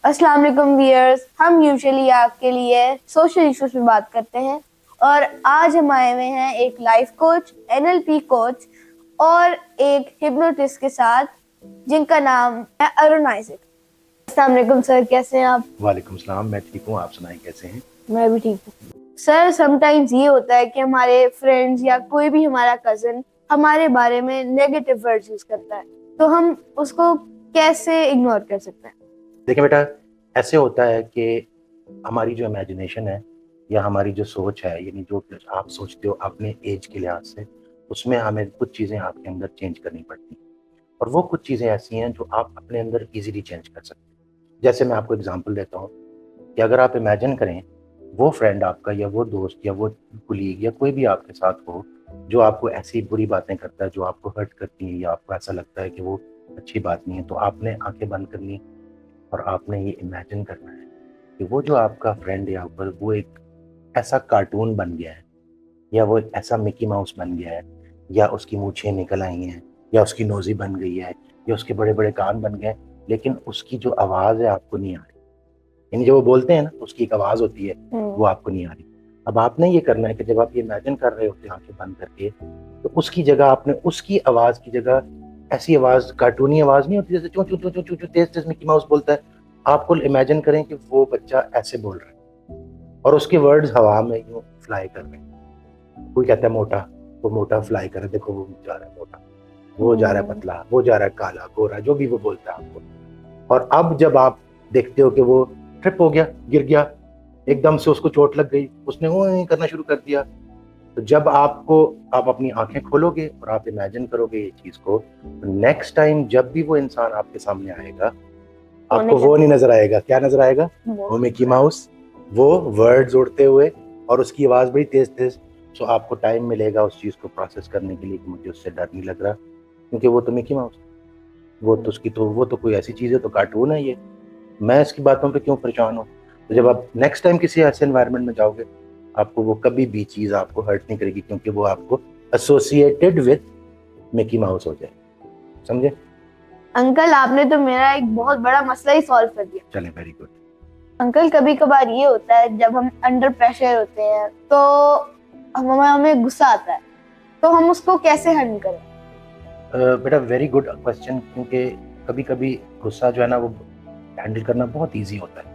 अस्सलाम वालेकुम व्यूअर्स। हम यूजुअली आपके लिए सोशल इश्यूज पे बात करते हैं और आज हम आए हुए हैं एक लाइफ कोच, एनएलपी कोच और एक हिप्नोटिस्ट के साथ जिनका नाम है अरुण आइजक। अस्सलाम वालेकुम सर, कैसे हैं आप? वालेकुम सलाम, मैं ठीक हूँ। आप सुनाएं कैसे हैं? मैं भी ठीक हूँ सर। समटाइम्स ये होता है कि हमारे फ्रेंड्स या कोई भी हमारा कजन हमारे बारे में नेगेटिव वर्ड्स यूज करता है, तो हम उसको कैसे इग्नोर कर सकते हैं? देखिए बेटा, ऐसे होता है कि हमारी जो इमेजिनेशन है या हमारी जो सोच है, यानी जो आप सोचते हो अपने एज के लिहाज से, उसमें हमें कुछ चीज़ें आपके अंदर चेंज करनी पड़ती हैं। और वो कुछ चीज़ें ऐसी हैं जो आप अपने अंदर इजीली चेंज कर सकते हैं। जैसे मैं आपको एग्जांपल देता हूँ कि अगर आप इमेजिन करें, वो फ्रेंड आपका या वो दोस्त या वो कुलीग या कोई भी आपके साथ हो जो आपको ऐसी बुरी बातें करता है, जो आपको हर्ट करती है या आपको ऐसा लगता है कि वो अच्छी बात नहीं है, तो आपने आंखें बंद करनी और आपने ये इमेजिन करना है कि वो जो आपका फ्रेंड है ऊपर, वो एक ऐसा कार्टून बन गया है या वो एक ऐसा मिकी माउस बन गया है या उसकी मूछें निकल आई हैं या उसकी नोज़ी बन गई है या उसके बड़े बड़े कान बन गए, लेकिन उसकी जो आवाज़ है आपको नहीं आ रही। यानी जब वो बोलते हैं ना, तो उसकी एक आवाज़ होती है, वो आपको नहीं आ रही। अब आपने ये करना है कि जब आप ये इमेजिन कर रहे होते हैं आंखें बंद करके, तो उसकी जगह आपने उसकी आवाज़ की जगह ऐसी आवाज़, कार्टूनी आवाज़ नहीं होती जैसे चूं चूं चूं चूं चूं चूं तेज तेज मिकी माउस बोलता है, आपको इमेजिन करें कि वो बच्चा ऐसे बोल रहा है और उसके वर्ड्स हवा में यूं फ्लाई कर रहे हैं। कोई कहता है मोटा, वो मोटा फ्लाई कर रहा है, देखो वो जा रहा है मोटा, वो जा रहा है पतला, वो जा रहा है काला गोरा, जो भी वो बोलता है आपको। और अब जब आप देखते हो कि वो ट्रिप हो गया, गिर गया, एकदम से उसको चोट लग गई, उसने वो करना शुरू कर दिया, तो जब आप अपनी आंखें खोलोगे और आप इमेजिन करोगे ये चीज को, नेक्स्ट टाइम जब भी वो इंसान आपके सामने आएगा, आपको वो नहीं नजर आएगा। क्या नजर आएगा? वो मिकी माउस, वो वर्ड्स उड़ते हुए और उसकी आवाज बड़ी तेज तेज। सो आपको टाइम मिलेगा उस चीज को प्रोसेस करने के लिए कि मुझे उससे डर नहीं लग रहा, क्योंकि वो तो मिकी माउस, वो तो कोई ऐसी चीज है, तो कार्टून है ये। मैं इसकी बातों पे क्यों परेशान हूँ? तो जब आप नेक्स्ट टाइम किसी ऐसे एनवायरनमेंट में जाओगे, आपको वो कभी भी चीज़ आपको हर्ट नहीं करेगी, क्योंकि वो आपको एसोसिएटेड विद मिकी माउस हो जाए। समझे? अंकल, आपने तो मेरा एक बहुत बड़ा मसला ही सॉल्व कर दिया। चलें, वेरी गुड। अंकल, कभी कभार ये होता है जब हम अंडर प्रेशर होते हैं तो हमें गुस्सा आता है, तो हम उसको कैसे हैंडल करें? बेटा, वेरी गुड क्वेश्चन, क्योंकि कभी कभी गुस्सा जो है ना, वो हैंडल करना बहुत ईजी होता है।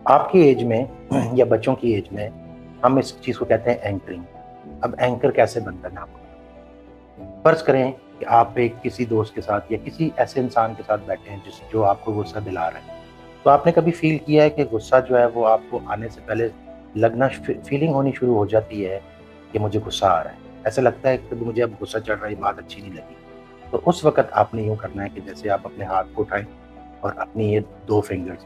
आपकी एज में या बच्चों की एज में हम इस चीज़ को कहते हैं एंकरिंग। अब एंकर कैसे बनता है आपको? फर्ज करें कि आप एक किसी दोस्त के साथ या किसी ऐसे इंसान के साथ बैठे हैं जो आपको गुस्सा दिला रहा है। तो आपने कभी फील किया है कि गुस्सा जो है वो आपको आने से पहले लगना, फीलिंग होनी शुरू हो जाती है कि मुझे गुस्सा आ रहा है, ऐसा लगता है कि मुझे अब गुस्सा चढ़ रहा है, बात अच्छी नहीं लगी। तो उस वक्त आपने यूँ करना है कि जैसे आप अपने हाथ को उठाएं और अपनी ये 2 फिंगर्स,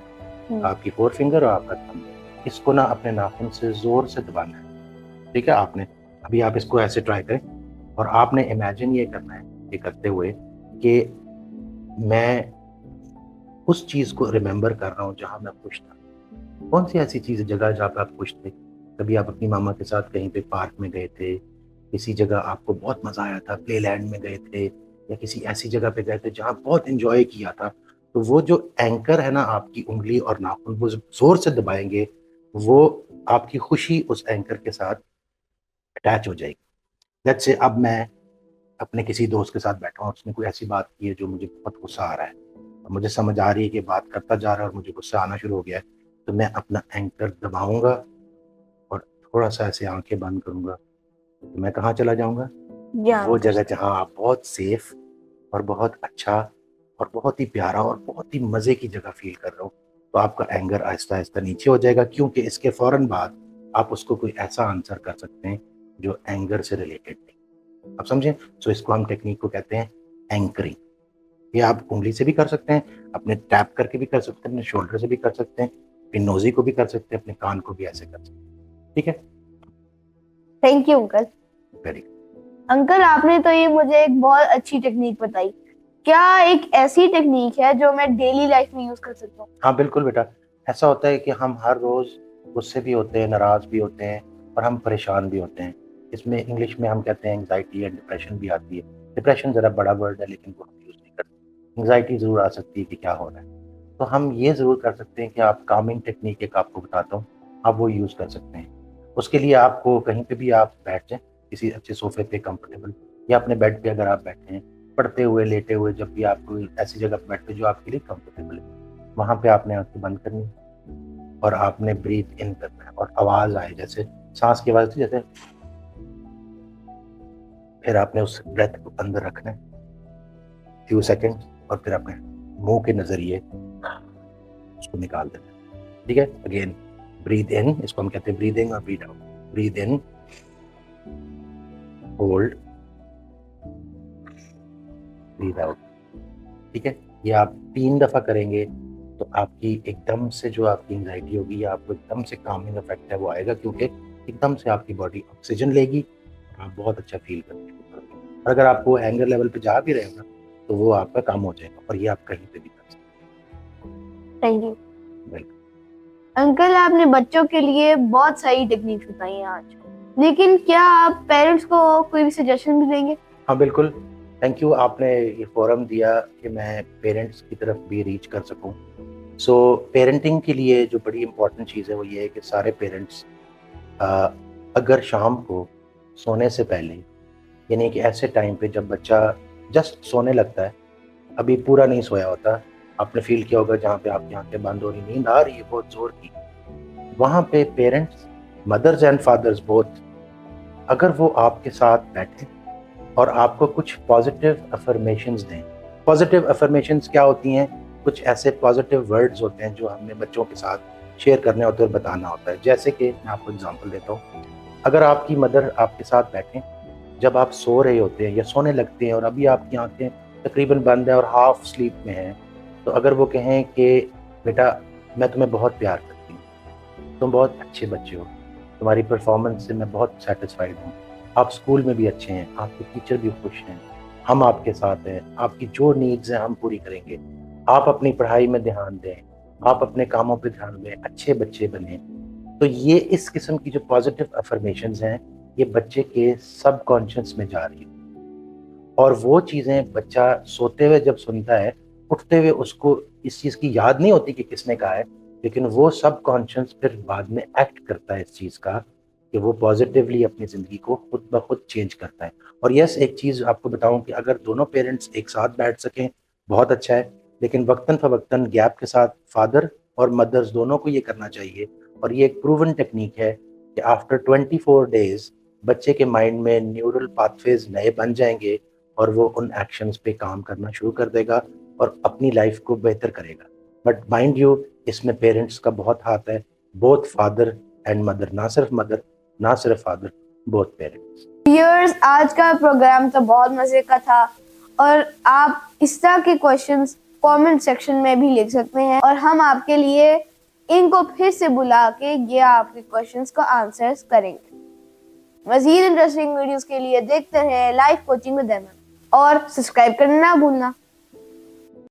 आपकी 4 फिंगर और आपका थंब, इसको ना अपने नाखून से ज़ोर से दबाना है। ठीक है? आपने अभी आप इसको ऐसे ट्राई करें और आपने इमेजिन ये करना है, ये करते हुए कि मैं उस चीज़ को रिमेंबर कर रहा हूँ जहाँ मैं खुश था। कौन सी ऐसी चीज़, जगह जहाँ पे आप खुश थे? कभी आप अपनी मामा के साथ कहीं पे पार्क में गए थे, किसी जगह आपको बहुत मज़ा आया था, प्लेलैंड में गए थे या किसी ऐसी जगह पे गए थे जहाँ बहुत एन्जॉय किया था। तो वो जो एंकर है ना, आपकी उँगली और नाखून वो ज़ोर से दबाएँगे, वो आपकी खुशी उस एंकर के साथ अटैच हो जाएगी। लेट्स से अब मैं अपने किसी दोस्त के साथ बैठा हूँ, उसने कोई ऐसी बात की है जो मुझे बहुत गुस्सा आ रहा है। अब मुझे समझ आ रही है कि बात करता जा रहा है और मुझे गुस्सा आना शुरू हो गया है। तो मैं अपना एंकर दबाऊँगा और थोड़ा-सा ऐसे आँखें बंद करूँगा। तो मैं कहाँ चला जाऊँगा? वो जगह जहाँ आप बहुत सेफ और बहुत अच्छा और बहुत ही प्यारा और बहुत ही मज़े की जगह फ़ील कर रहे हो। तो आपका एंगर आहिस्ता-आहिस्ता नीचे हो जाएगा, क्योंकि इसके फ़ौरन बाद आप उसको कोई ऐसा आंसर कर सकते हैं जो एंगर से रिलेटेड नहीं। आप समझे? सो इसको हम टेक्नीक को कहते हैं एंकरिंग। ये आप उँगली से भी कर सकते हैं, अपने टैप करके भी कर सकते हैं, अपने शोल्डर से भी कर सकते हैं, अपनी नोज़ी को भी कर सकते हैं, अपने कान को भी ऐसे कर सकते हैं। ठीक है? Thank you uncle. Very uncle, आपने तो ये मुझे एक बहुत अच्छी टेक्निक बताई। क्या एक ऐसी टेक्निक है जो मैं डेली लाइफ में यूज कर सकता हूँ? हाँ, बिल्कुल बेटा। ऐसा होता है कि हम हर रोज़ गुस्से भी होते हैं, नाराज़ भी होते हैं और हम परेशान भी होते हैं। इसमें इंग्लिश में हम कहते हैं एंग्ज़ायटी या डिप्रेशन भी आती है। डिप्रेशन ज़रा बड़ा वर्ड है, लेकिन वो हम यूज़ नहीं करते। एंग्ज़ायटी ज़रूर आ सकती है कि क्या हो रहा है। तो हम ये ज़रूर कर सकते हैं कि आप कामिंग टेक्निक एक आपको बताता हूँ, आप वो यूज़ कर सकते हैं। उसके लिए आपको कहीं पे भी आप बैठ जाएँ, किसी अच्छे सोफ़े पे कंफर्टेबल, या अपने बेड पे अगर आप बैठे हैं, पढ़ते हुए, लेटे हुए, जब भी आप कोई ऐसी जगह पे बैठते हैं जो आपके लिए कंफर्टेबल है, वहाँ पे आपने आँखें बंद करनी है और आपने ब्रीथ इन करना है और आवाज़ आए, जैसे साँस की आवाज़ आती है, जैसे, फिर आपने उस ब्रेथ को अंदर रखना है फ्यू सेकंड्स और फिर अपने मुँह के नज़रिए उसको निकाल देना है। ठीक है? अगेन ब्रीथ इन, इसको हम कहते हैं ब्रीदिंग, और ब्रीथ आउट। ब्रीथ इन, होल्ड, ब्रीथ आउट। ठीक है? ये आप 3 दफ़ा करेंगे तो आपकी एकदम से जो आपकी एंग्ज़ायटी होगी या आपको एकदम से कामिंग इफ़ेक्ट है वो आएगा, क्योंकि एकदम से आपकी बॉडी ऑक्सीजन लेगी और आप बहुत अच्छा फ़ील करने शुरू करोगे। और अगर आपको एंगर लेवल पे जा भी रहे हो ना, तो वो आपका कम हो जाएगा और ये आप कहीं पे भी कर सकते थैंक यू हैं। वेलकम। अंकल, आपने बच्चों के लिए बहुत सारी टेक्निक्स बताई हैं आज, लेकिन क्या आप पेरेंट्स को कोई भी सजेशन भी देंगे? हाँ, बिल्कुल। थैंक यू, आपने ये फ़ोरम दिया कि मैं पेरेंट्स की तरफ भी रीच कर सकूँ। सो पेरेंटिंग के लिए जो बड़ी इम्पोर्टेंट चीज़ है वो ये है कि सारे पेरेंट्स अ, अगर शाम को सोने से पहले, यानी कि ऐसे टाइम पे जब बच्चा जस्ट सोने लगता है, अभी पूरा नहीं सोया होता, आपने फ़ील किया होगा जहाँ पे आपकी आँखें बंद हो रही, नींद आ रही है बहुत ज़ोर की, वहाँ पे parents, mothers and fathers both, अगर वो आपके साथ बैठें और आपको कुछ पॉजिटिव अफर्मेशंस दें। पॉजिटिव अफर्मेशंस क्या होती हैं? कुछ ऐसे पॉजिटिव वर्ड्स होते हैं जो हमने बच्चों के साथ शेयर करने होते हैं और बताना होता है। जैसे कि मैं आपको एग्ज़ाम्पल देता हूँ। अगर आपकी मदर आपके साथ बैठें, जब आप सो रहे होते हैं या सोने लगते हैं और अभी आपकी आँखें तकरीबन बंद हैं और हाफ़ स्लीप में हैं, तो अगर वो कहें कि बेटा, मैं तुम्हें बहुत प्यार करती हूँ, तुम बहुत अच्छे बच्चे हो, तुम्हारी परफ़ॉर्मेंस से मैं बहुत सैटिस्फाइड हूँ, आप स्कूल में भी अच्छे हैं, आपके टीचर भी खुश हैं, हम आपके साथ हैं, आपकी जो नीड्स हैं हम पूरी करेंगे, आप अपनी पढ़ाई में ध्यान दें, आप अपने कामों पे ध्यान दें, अच्छे बच्चे बनें। तो ये इस किस्म की जो पॉजिटिव अफर्मेशंस हैं, ये बच्चे के सबकॉन्शियस में जा रही है और वो चीज़ें बच्चा सोते हुए जब सुनता है, उठते हुए उसको इस चीज़ की याद नहीं होती कि किसने कहा है, लेकिन वो सबकॉन्शियस फिर बाद में एक्ट करता है इस चीज़ का, कि वो पॉजिटिवली अपनी ज़िंदगी को खुद ब खुद चेंज करता है। और यस, एक चीज़ आपको बताऊँ कि अगर दोनों पेरेंट्स एक साथ बैठ सकें, बहुत अच्छा है, लेकिन वक़्तन-फ़वक़्तन गैप के साथ फादर और मदर्स दोनों को ये करना चाहिए। और ये एक प्रूवन टेक्नीक है कि आफ्टर 24 डेज़ बच्चे के माइंड में न्यूरल पाथवेज़ नए बन जाएँगे और वो उन एक्शंस पे काम करना शुरू कर देगा और अपनी लाइफ को बेहतर करेगा। बट माइंड यू, इसमें पेरेंट्स का बहुत हाथ है, बोथ फादर एंड मदर, ना सिर्फ मदर, ना सिर्फ फादर, बोथ पेरेंट्स। व्यूअर्स, आज का प्रोग्राम तो बहुत मजे का था और आप इस तरह के क्वेश्चंस कमेंट सेक्शन में भी लिख सकते हैं और हम आपके लिए इनको फिर से बुला के ये आपके क्वेश्चंस को आंसर्स करेंगे। मज़ीद इंटरेस्टिंग वीडियोस के लिए देखते रहे लाइफ कोचिंग विद एमन और सब्सक्राइब करना ना भूलना।